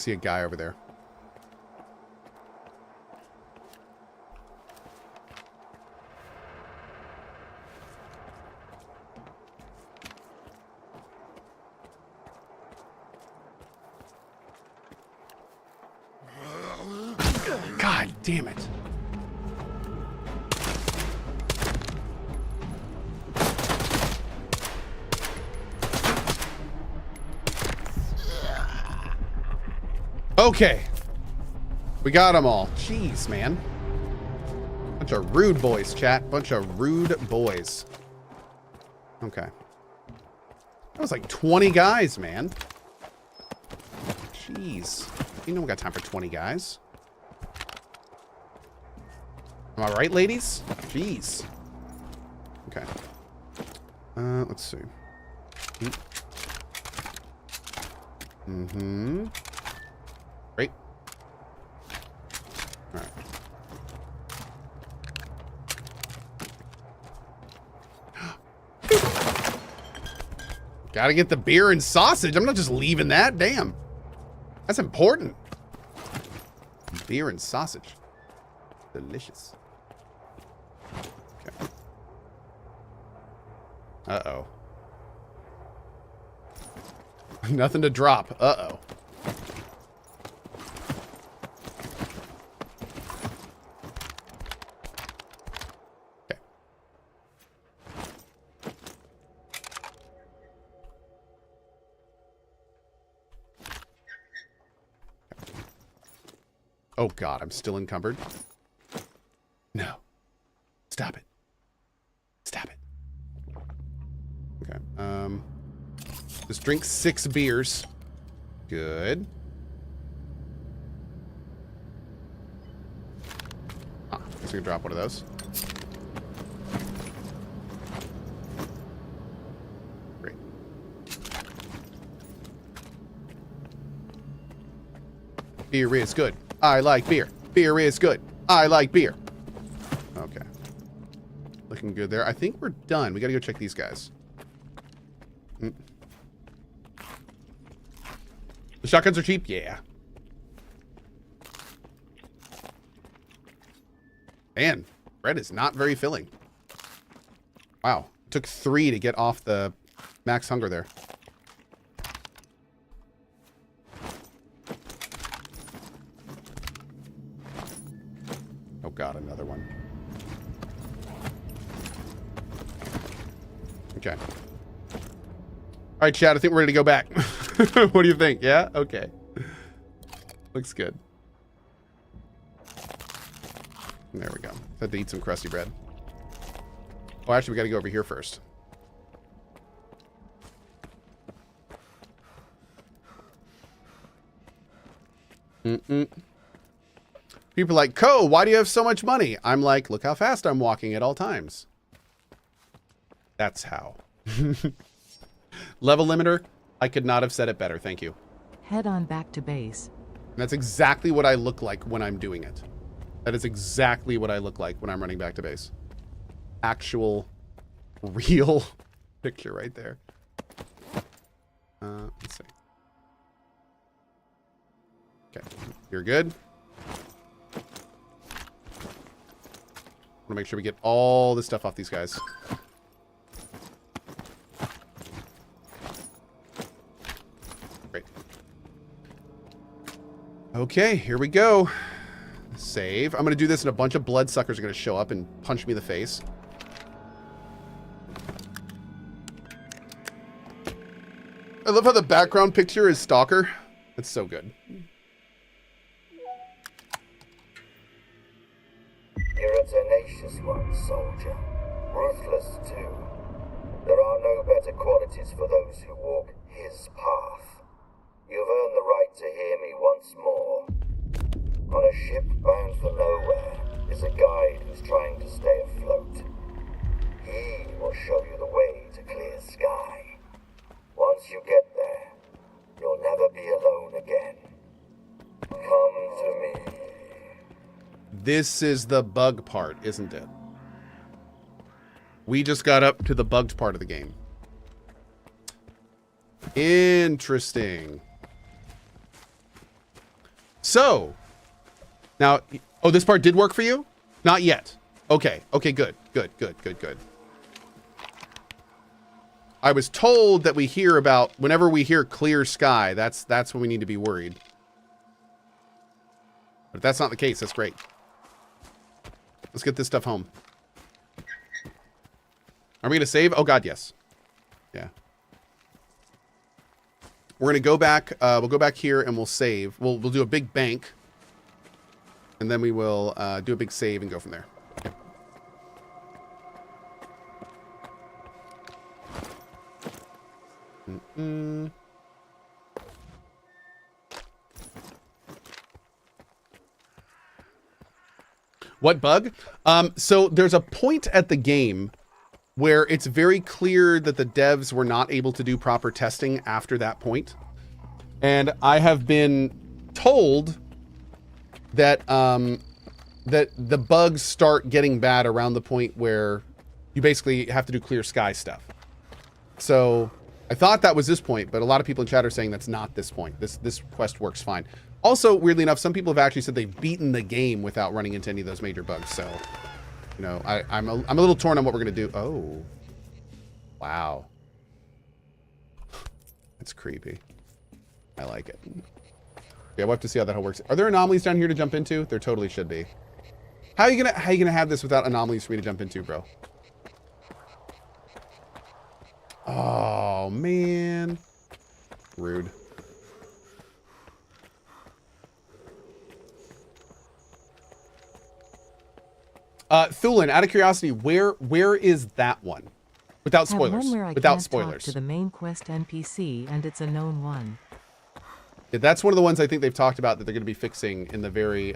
see a guy over there. God damn it. Okay. We got them all. Jeez, man. Bunch of rude boys, chat. Bunch of rude boys. Okay. That was like 20 guys, man. Jeez. You know we got time for 20 guys. Am I right, ladies? Jeez. Okay. Let's see. Mm-hmm. Great. All right. Gotta get the beer and sausage. I'm not just leaving that. Damn. That's important. Beer and sausage. Delicious. Okay. Uh-oh. Nothing to drop. Uh-oh. Okay. Oh God, I'm still encumbered. No. Stop it. Stop it. Okay. Just drink 6 beers. Good. Huh. Guess we can drop one of those. Great. Beer is good. I like beer. Beer is good. I like beer. Okay. Looking good there. I think we're done. We gotta go check these guys. The shotguns are cheap? Yeah. Man, bread is not very filling. Wow. Took 3 to get off the max hunger there. Oh God, another one. Okay. All right, chat, I think we're ready to go back. What do you think? Yeah? Okay. Looks good. There we go. Had to eat some crusty bread. Oh, actually, we got to go over here first. People are like, Cohh, why do you have so much money? I'm like, look how fast I'm walking at all times. That's how. Level limiter, I could not have said it better. Thank you. Head on back to base. And that's exactly what I look like when I'm doing it. That is exactly what I look like when I'm running back to base. Actual, real picture right there. Let's see. Okay, you're good. Want to make sure we get all the stuff off these guys. Great. Okay, here we go. Save. I'm going to do this and a bunch of bloodsuckers are going to show up and punch me in the face. I love how the background picture is S.T.A.L.K.E.R. That's so good. You're a tenacious one, soldier. Ruthless, too. There are no better qualities for those who walk his path. You've earned the right to hear me once more. On a ship bound for nowhere is a guide who's trying to stay afloat. He will show you the way to clear sky. Once you get there, you'll never be alone again. Come to me. This is the bug part, isn't it? We just got up to the bugged part of the game. Interesting. So, now, oh, this part did work for you? Not yet. Okay. Okay, good. Good, good, good, good. I was told that we hear about, whenever we hear clear sky, that's when we need to be worried. But if that's not the case, that's great. Let's get this stuff home. Are we going to save? Oh, God, yes. Yeah. We're going to go back. We'll go back here and we'll save. We'll do a big bank. And then we will do a big save and go from there. Okay. What bug? So there's a point at the game where it's very clear that the devs were not able to do proper testing after that point. And I have been told that that the bugs start getting bad around the point where you basically have to do clear sky stuff. So I thought that was this point, but a lot of people in chat are saying that's not this point. This quest works fine. Also, weirdly enough, some people have actually said they've beaten the game without running into any of those major bugs. So, you know, I'm a little torn on what we're gonna do. Oh, wow, that's creepy. I like it. Yeah, we'll have to see how that whole works. Are there anomalies down here to jump into? There totally should be. How are you gonna have this without anomalies for me to jump into, bro? Oh man, rude. Thulin, out of curiosity, where is that one? Without spoilers. Without spoilers. Talk to the main quest NPC, and it's a known one. Yeah, that's one of the ones I think they've talked about that they're going to be fixing in the very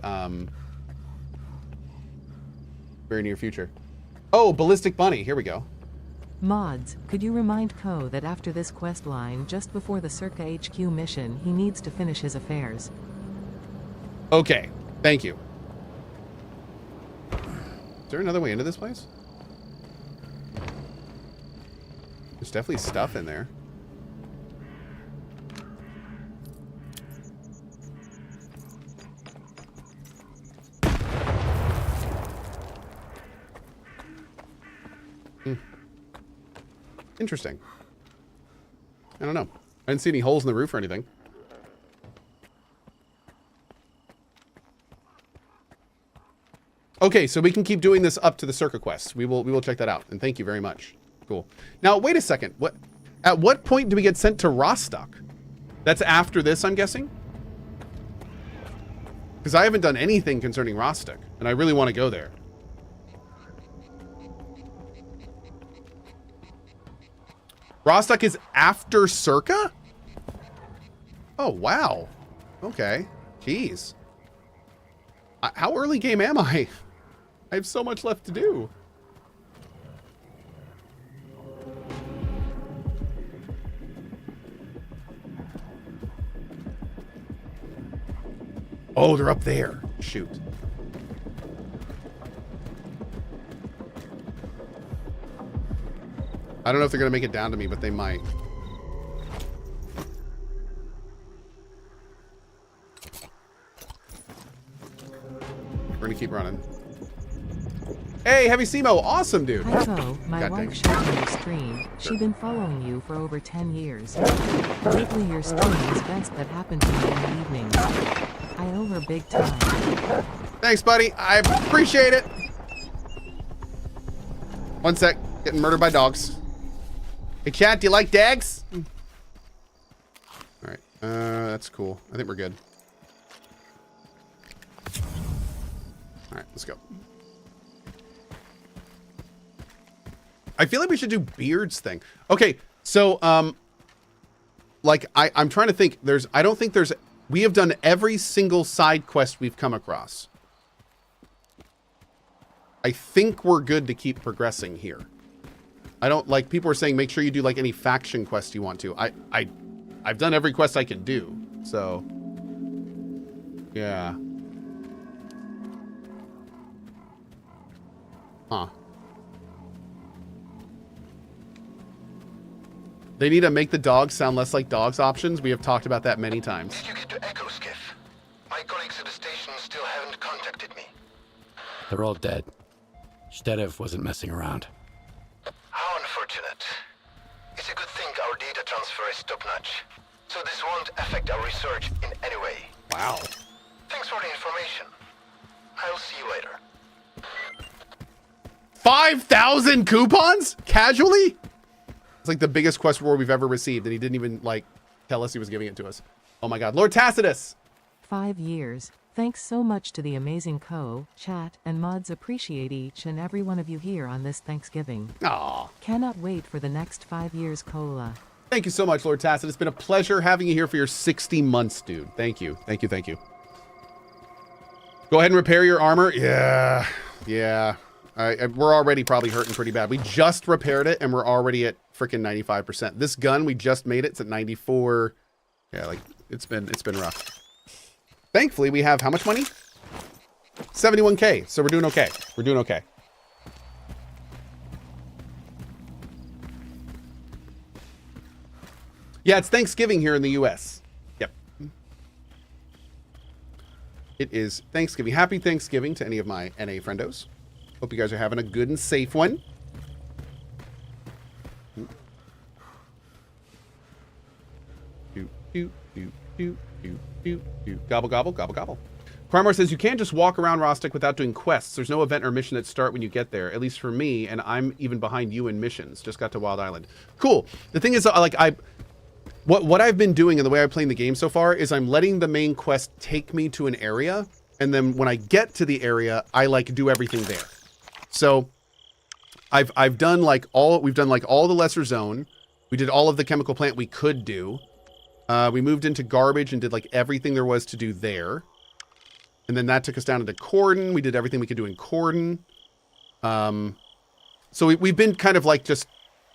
near future. Oh, Ballistic Bunny. Here we go. Mods, could you remind Cohh that after this quest line, just before the C.A.L.K.E.R HQ mission, he needs to finish his affairs? Okay, thank you. Is there another way into this place? There's definitely stuff in there. Interesting. I don't know. I didn't see any holes in the roof or anything. Okay, so we can keep doing this up to the Circa quest. We will check that out. And thank you very much. Cool. Now, wait a second. At what point do we get sent to Rostock? That's after this, I'm guessing? Because I haven't done anything concerning Rostock, and I really want to go there. Rostock is after Circa? Oh, wow. Okay. Jeez. How early game am I? I have so much left to do. Oh, they're up there. Shoot. I don't know if they're going to make it down to me, but they might. We're going to keep running. Hey, Heavy Simo. Awesome, dude. Hi, Cohh. My wife showed me your stream. She's been following you for over 10 years. Lately, your stream is best that happened to me in the evenings. I owe her big time. Thanks, buddy. I appreciate it. One sec. Getting murdered by dogs. Hey, chat, do you like dags? All right. That's cool. I think we're good. All right, let's go. I feel like we should do Beard's thing. Okay, so, like, I'm trying to think. I don't think there's... We have done every single side quest we've come across. I think we're good to keep progressing here. I don't, like, people are saying make sure you do, like, any faction quest you want to. I've done every quest I can do, so... Yeah. Huh. They need to make the dogs sound less like dogs options. We have talked about that many times. Did you get to Echo Skiff? My colleague They're all dead. Shterев wasn't messing around. How unfortunate. It's a good thing our data transfer is top-notch, so this won't affect our research in any way. Wow. Thanks for the information. I'll see you later. 5,000 coupons? Casually? It's like the biggest quest reward we've ever received, and he didn't even, like, tell us he was giving it to us. Oh my god. Lord Tacitus! 5 years. Thanks so much to the amazing Cohh, chat, and mods. Appreciate each and every one of you here on this Thanksgiving. Aw. Cannot wait for the next 5 years, Cola. Thank you so much, Lord Tacit. It's been a pleasure having you here for your 60 months, dude. Thank you. Thank you, thank you. Go ahead and repair your armor. Yeah. Yeah. We're already probably hurting pretty bad. We just repaired it, and we're already at freaking 95%. This gun, we just made it. It's at 94. Yeah, like, it's been rough. Thankfully, we have how much money? 71K. So we're doing okay. We're doing okay. Yeah, it's Thanksgiving here in the US. Yep. It is Thanksgiving. Happy Thanksgiving to any of my NA friendos. Hope you guys are having a good and safe one. Gobble, gobble, gobble, gobble. Crymar says, you can't just walk around Rostic without doing quests. There's no event or mission that start when you get there, at least for me, and I'm even behind you in missions. Just got to Wild Island. Cool. The thing is, like, what I've been doing and the way I'm playing the game so far is I'm letting the main quest take me to an area, and then when I get to the area, I, like, do everything there. So we've done like all the lesser zone. We did all of the chemical plant we could do. We moved into garbage and did like everything there was to do there. And then that took us down into Cordon. We did everything we could do in Cordon. So we've been kind of like just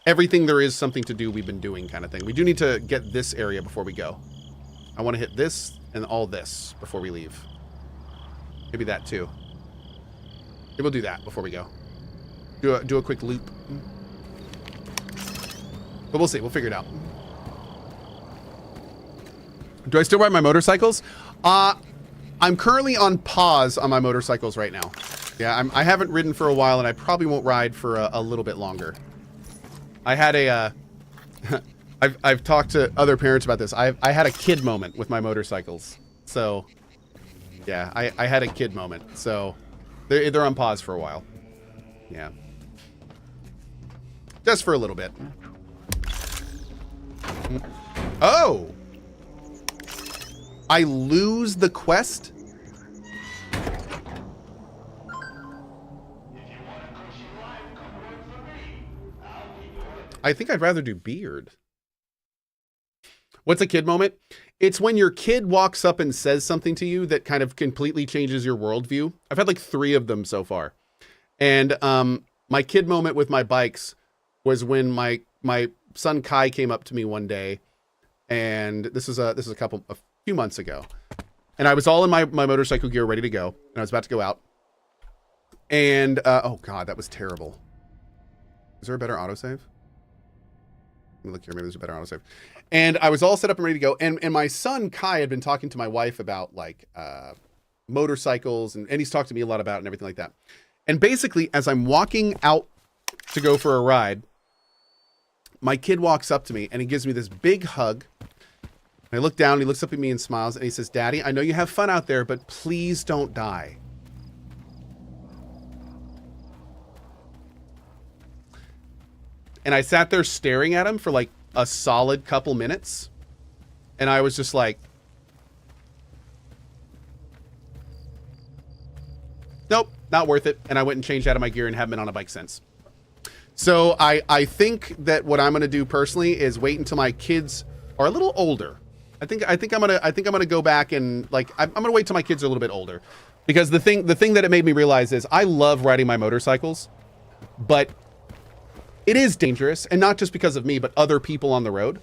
everything there is something to do we've been doing kind of thing. We do need to get this area before we go. I want to hit this and all this before we leave. Maybe that too. Maybe we'll do that before we go. Do a quick loop. But we'll see. We'll figure it out. Do I still ride my motorcycles? I'm currently on pause on my motorcycles right now. Yeah, I haven't ridden for a while, and I probably won't ride for a little bit longer. I had a... I've talked to other parents about this. I had a kid moment with my motorcycles. So, yeah, I had a kid moment. So, they're on pause for a while. Yeah. Just for a little bit. Oh! I lose the quest? I think I'd rather do beard. What's a kid moment? It's when your kid walks up and says something to you that kind of completely changes your worldview. I've had like 3 of them so far. And my kid moment with my bikes was when my son Kai came up to me one day, and this is a few months ago, and I was all in my motorcycle gear ready to go, and I was about to go out, and oh god, that was terrible. Is there a better autosave? Let me look here. Maybe there's a better autosave. And I was all set up and ready to go, and my son Kai had been talking to my wife about like motorcycles, and he's talked to me a lot about it and everything like that. And basically, as I'm walking out to go for a ride, my kid walks up to me and he gives me this big hug. And I look down, and he looks up at me and smiles, and he says, "Daddy, I know you have fun out there, but please don't die." And I sat there staring at him for like a solid couple minutes. And I was just like, nope, not worth it. And I went and changed out of my gear and haven't been on a bike since. So I think that what I'm going to do personally is wait until my kids are a little older. I think I'm gonna go back and like I'm gonna wait till my kids are a little bit older, because the thing that it made me realize is I love riding my motorcycles, but it is dangerous, and not just because of me, but other people on the road.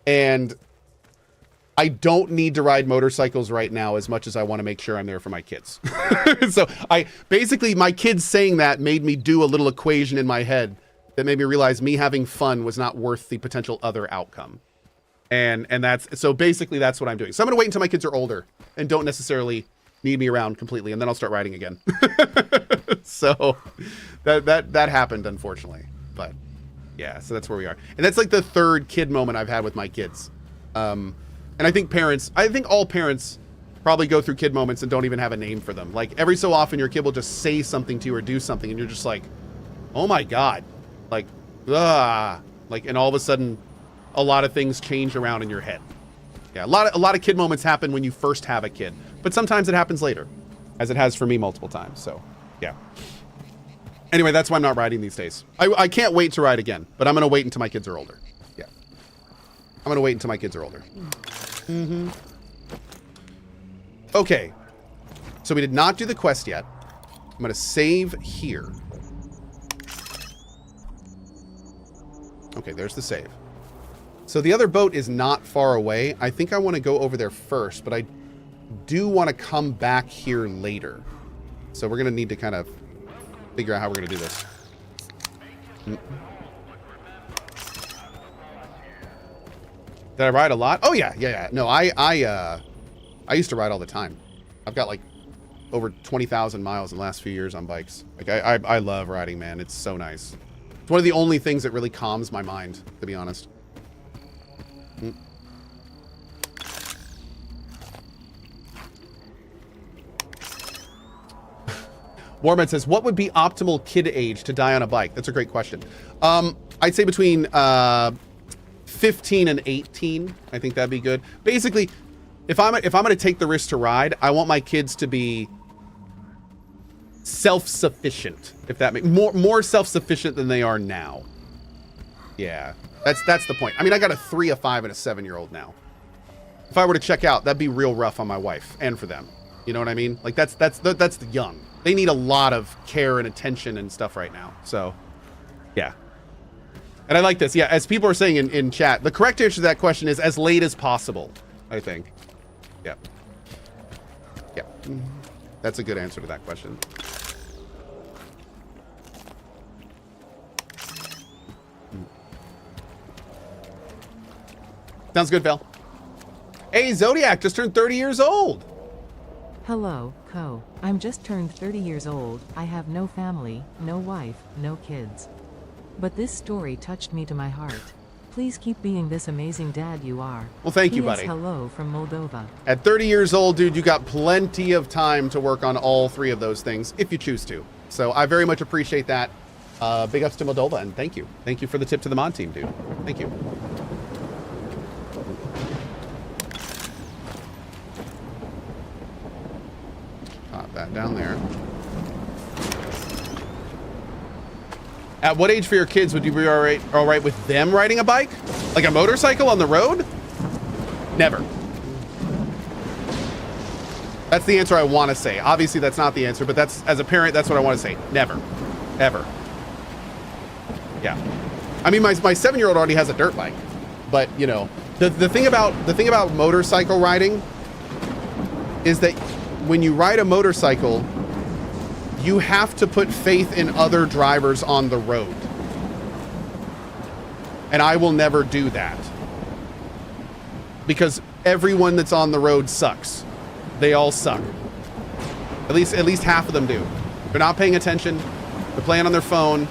And I don't need to ride motorcycles right now as much as I want to make sure I'm there for my kids. So basically my kids saying that made me do a little equation in my head that made me realize me having fun was not worth the potential other outcome. And that's, so basically that's what I'm doing. So I'm going to wait until my kids are older and don't necessarily need me around completely, and then I'll start riding again. So that happened, unfortunately. But yeah, so that's where we are. And that's like the third kid moment I've had with my kids. And I think all parents probably go through kid moments and don't even have a name for them. Like every so often your kid will just say something to you or do something and you're just like, oh my God, like, and all of a sudden a lot of things change around in your head. Yeah, a lot of kid moments happen when you first have a kid, but sometimes it happens later, as it has for me multiple times. So yeah. Anyway, that's why I'm not riding these days. I can't wait to ride again, but I'm going to wait until my kids are older. Yeah. I'm going to wait until my kids are older. Mm-hmm. Okay. So we did not do the quest yet. I'm going to save here. Okay, there's the save. So the other boat is not far away. I think I want to go over there first, but I do want to come back here later. So we're going to need to kind of figure out how we're going to do this. Did I ride a lot? Oh yeah. No, I used to ride all the time. I've got like over 20,000 miles in the last few years on bikes. Like I love riding, man. It's so nice. It's one of the only things that really calms my mind, to be honest. Warman says, what would be optimal kid age to die on a bike? That's a great question. I'd say between 15 and 18. I think that'd be good. Basically, if I'm going to take the risk to ride, I want my kids to be self-sufficient, if that makes more self-sufficient than they are now. Yeah, that's the point. I mean, I got a 3, a 5, and a 7-year-old now. If I were to check out, that'd be real rough on my wife and for them. You know what I mean? Like that's the young. They need a lot of care and attention and stuff right now. So, yeah. And I like this. Yeah, as people are saying in chat, the correct answer to that question is as late as possible, I think. Yeah. Yeah. That's a good answer to that question. Sounds good, Phil. Hey, Zodiac just turned 30 years old. Hello, Cohh. I'm just turned 30 years old. I have no family, no wife, no kids. But this story touched me to my heart. Please keep being this amazing dad you are. Well, thank you, P.S. buddy. Hello from Moldova. At 30 years old, dude, you got plenty of time to work on all 3 of those things if you choose to. So I very much appreciate that. Big ups to Moldova, and thank you. Thank you for the tip to the mod team, dude. Thank you. Pop that down there. At what age for your kids would you be all right with them riding a bike? Like a motorcycle on the road? Never. That's the answer I want to say. Obviously, that's not the answer, but that's, as a parent, that's what I want to say. Never. Ever. Yeah. I mean, my 7-year-old already has a dirt bike, but you know, the thing about motorcycle riding is that when you ride a motorcycle, you have to put faith in other drivers on the road. And I will never do that. Because everyone that's on the road sucks. They all suck. At least half of them do. They're not paying attention. They're playing on their phone.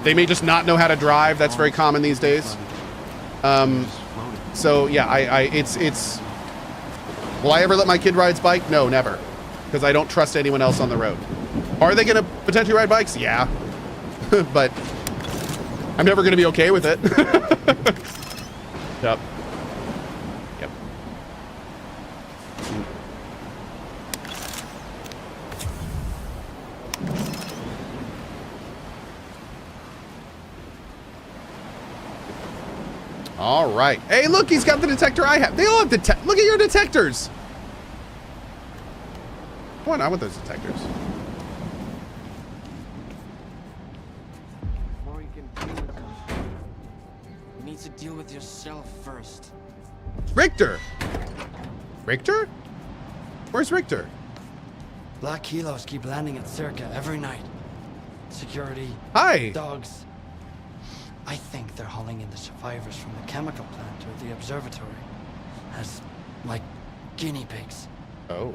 They may just not know how to drive. That's very common these days. So yeah, it's will I ever let my kid ride his bike? No, never. Because I don't trust anyone else on the road. Are they going to potentially ride bikes? Yeah. But I'm never going to be okay with it. Yep. Yep. All right. Hey, look, he's got the detector I have. They all have look at your detectors. Come on, I want those detectors. Before you can deal with them, you need to deal with yourself first. Richter. Richter? Where's Richter? Black kilos keep landing at Circa every night. Security. Hi. Dogs. I think they're hauling in the survivors from the chemical plant or the observatory as, like, guinea pigs. Oh.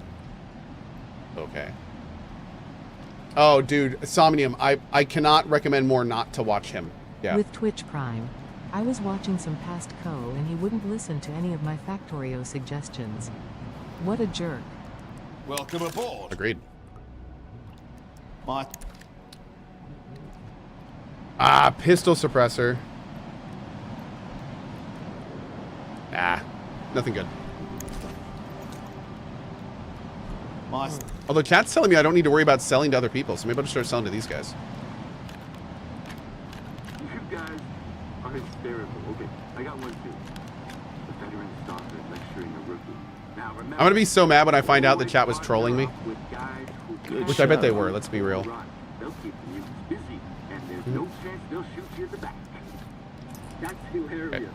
Okay. Oh, dude, Somnium, I cannot recommend more not to watch him. Yeah. With Twitch Prime. I was watching some past Cohh and he wouldn't listen to any of my Factorio suggestions. What a jerk. Welcome aboard. Agreed. My Pistol suppressor. Nah, nothing good. Although chat's telling me I don't need to worry about selling to other people, so maybe I'll just start selling to these guys. You guys are hysterical. Okay, I got one too. The veteran stalker lecturing a rookie. Now remember, I'm gonna be so mad when I find out the chat was trolling me. with guys who Which I bet they were, let's be real. They'll keep the mutants busy, and there's no chance they'll shoot you in the back. That's hilarious.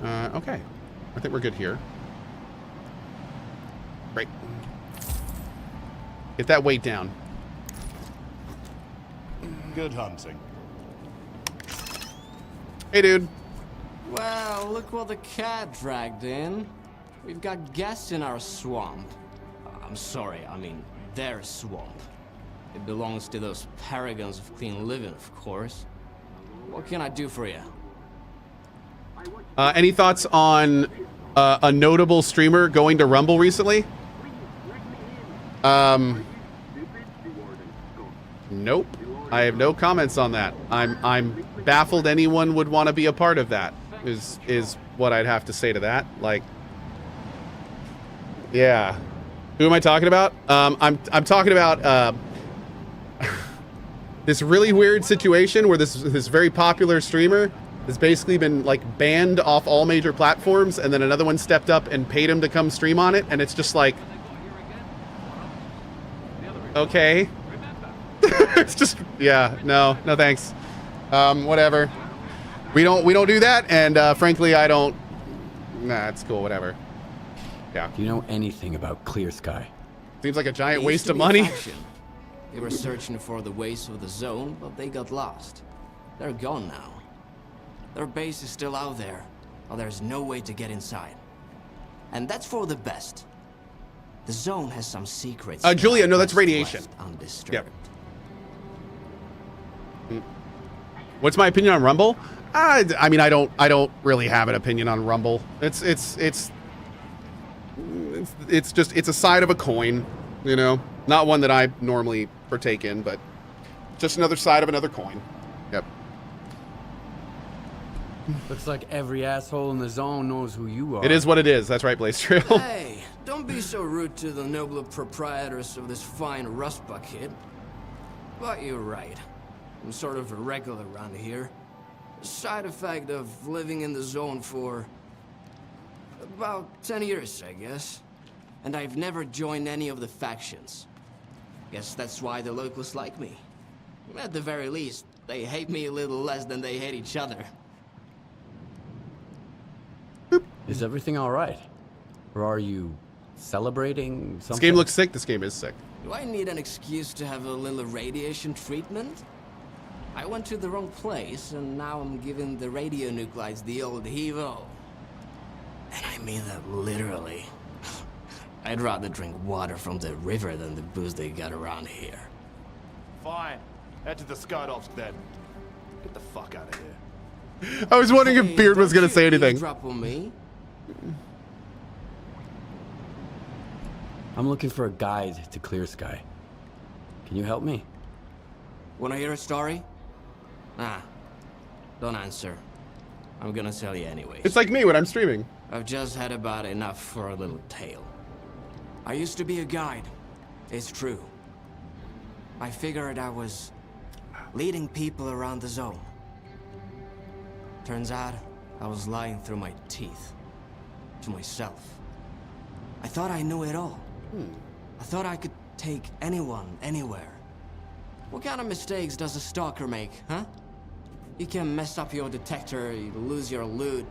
Okay. I think we're good here. Great. Get that weight down. good hunting. Hey, dude. Well, look what the cat dragged in. We've got guests in our swamp. I'm sorry, I mean their swamp. It belongs to those paragons of clean living, of course. What can I do for you? Any thoughts on a notable streamer going to Rumble recently? Nope. I have no comments on that. I'm baffled anyone would want to be a part of that. Is what I'd have to say to that. Like, yeah. Who am I talking about? I'm talking about this really weird situation where this very popular streamer has basically been like banned off all major platforms, and then another one stepped up and paid him to come stream on it, and it's just like, okay. It's just, yeah, no thanks. Whatever. We don't do that, and frankly, I don't. Nah, it's cool. Whatever. Yeah. Do you know anything about Clear Sky? Seems like a giant They used waste to of be a money. faction. They were searching for the ways of the zone, but they got lost. They're gone now. Their base is still out there, but there's no way to get inside. And that's for the best. The zone has some secrets. Julia, no, that's best radiation. left undisturbed. Yep. What's my opinion on Rumble? I mean, I don't really have an opinion on Rumble. It's just a side of a coin, you know, not one that I normally partake in, but just another side of another coin. Yep. Looks like every asshole in the zone knows who you are. It is what it is. That's right, Blaze Trail. Hey, don't be so rude to the noble proprietors of this fine rust bucket. But you're right. I'm sort of a regular around here. A side effect of living in the zone for about 10 years, I guess. And I've never joined any of the factions. Guess that's why the locals like me. At the very least, they hate me a little less than they hate each other. Is everything all right? Or are you celebrating something? This game looks sick. This game is sick. Do I need an excuse to have a little radiation treatment? I went to the wrong place, and now I'm giving the radionuclides the old heave-o. And I mean that literally. I'd rather drink water from the river than the booze they got around here. Fine. Head to the Skydovsk then. Get the fuck out of here. I was wondering if Beard was going to say anything. Drop on me. I'm looking for a guide to Clear Sky. Can you help me? Wanna hear a story? Don't answer. I'm gonna tell you anyways. It's like me when I'm streaming. I've just had about enough for a little tale. I used to be a guide. It's true. I figured I was leading people around the zone. Turns out, I was lying through my teeth. To myself. I thought I knew it all. I thought I could take anyone, anywhere. What kind of mistakes does a stalker make, huh? You can mess up your detector, you lose your loot.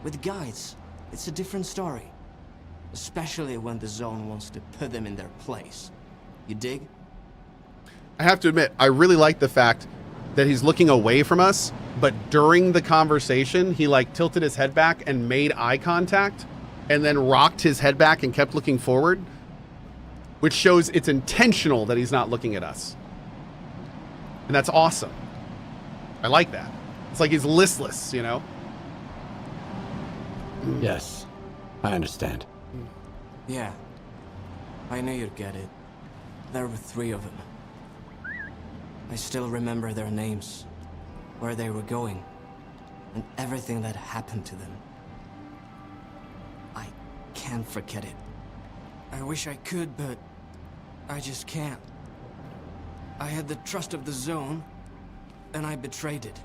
With guides, it's a different story. Especially when the zone wants to put them in their place. You dig? I have to admit, I really like the fact that he's looking away from us, but during the conversation, he like tilted his head back and made eye contact, and then rocked his head back and kept looking forward. which shows it's intentional that he's not looking at us. And that's awesome. I like that. It's like he's listless, you know? Yes, I understand. Yeah. I knew you'd get it. There were 3 of them. I still remember their names, where they were going, and everything that happened to them. I can't forget it. I wish I could, but I just can't. I had the trust of the Zone, and I betrayed it.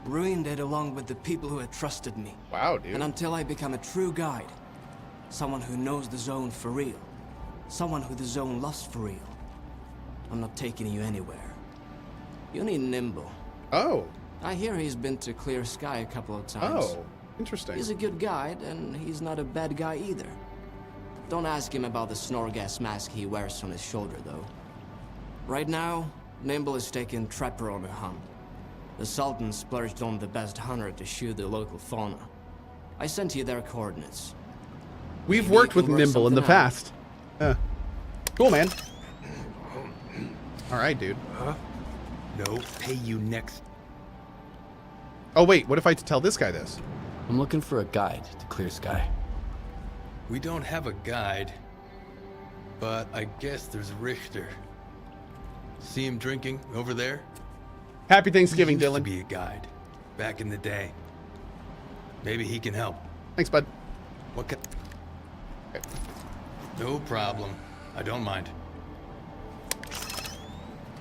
Ruined it along with the people who had trusted me. Wow, dude. And until I become a true guide, someone who knows the Zone for real, someone who the Zone loves for real, I'm not taking you anywhere. You need Nimble. Oh. I hear he's been to Clear Sky a couple of times. Oh, interesting. He's a good guide, and he's not a bad guy either. Don't ask him about the Snorgas mask he wears on his shoulder, though. Right now, Nimble is taking Trapper on a hunt. The Sultan splurged on the best hunter to shoot the local fauna. I sent you their coordinates. We've Maybe worked you with can work Nimble in the something out. past. Cool, man. All right, dude. Huh? No, pay you next. Oh, wait. What if I tell this guy this? I'm looking for a guide to Clear Sky. We don't have a guide, but I guess there's Richter. See him drinking over there? Happy Thanksgiving, He used to Dylan. be a guide back in the day. Maybe he can help. Thanks, bud. What can... No problem. I don't mind.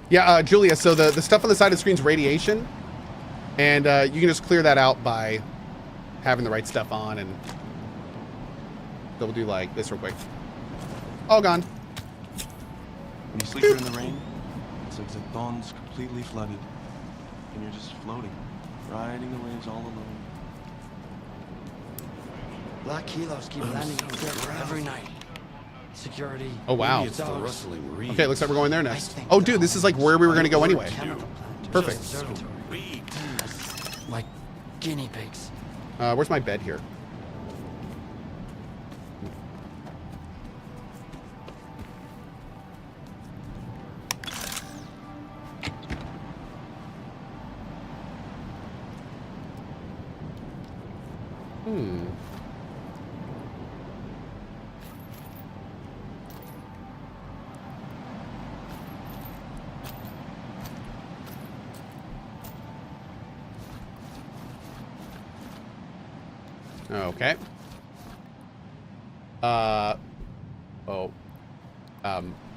Yeah, Julia, so the stuff on the side of the screen is radiation. And you can just clear that out by having the right stuff on. And so we'll do like this real quick. All gone. When you sleep here in the rain, it's like the dawn's completely flooded. And you're just floating, riding the waves all alone. Black kilos keep landing on Circa every night. Security. Oh, wow. It's the rustling reeds. Okay, looks like we're going there next. Oh, dude, this is like where we were going to go anyway. Perfect. Like guinea pigs. Where's my bed here? Okay.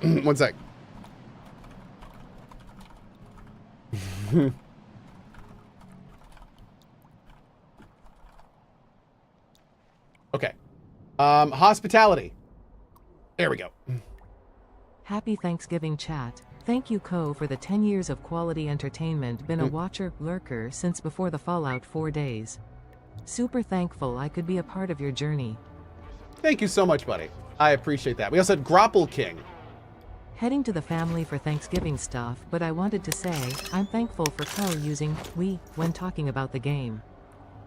One sec. Okay. Hospitality. There we go. Happy Thanksgiving, chat. Thank you, Cohh, for the 10 years of quality entertainment. Been a watcher, lurker since before the Fallout 4 days. Super thankful I could be a part of your journey. Thank you so much, buddy. I appreciate that. We also had Grapple King. Heading to the family for Thanksgiving stuff, but I wanted to say, I'm thankful for Cohh using we when talking about the game.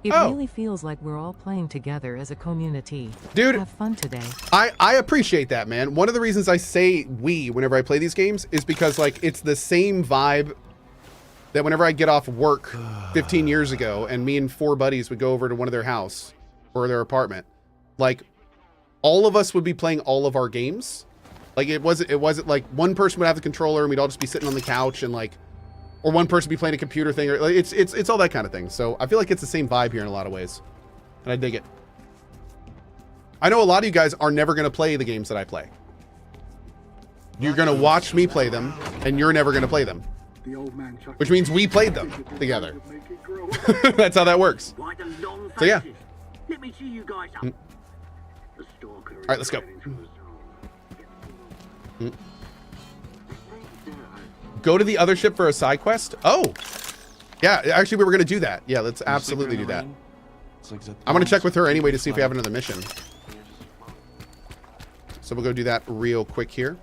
It really feels like we're all playing together as a community. Dude, have fun today. I appreciate that, man. One of the reasons I say we whenever I play these games is because like it's the same vibe that whenever I get off work 15 years ago and me and 4 buddies would go over to one of their house or their apartment, like all of us would be playing all of our games. Like it wasn't like one person would have the controller and we'd all just be sitting on the couch and like, or one person be playing a computer thing, or like, it's all that kind of thing. So I feel like it's the same vibe here in a lot of ways, and I dig it. I know a lot of you guys are never going to play the games that I play. You're going to watch me play them, and you're never going to play them, which means we played them together. That's how that works. So yeah. Let me see you guys up. All right, let's go. Go to the other ship for a side quest? Oh, yeah, actually we were going to do that. Yeah, let's absolutely do that. I'm going to check with her anyway to see if we have another mission. So we'll go do that real quick here.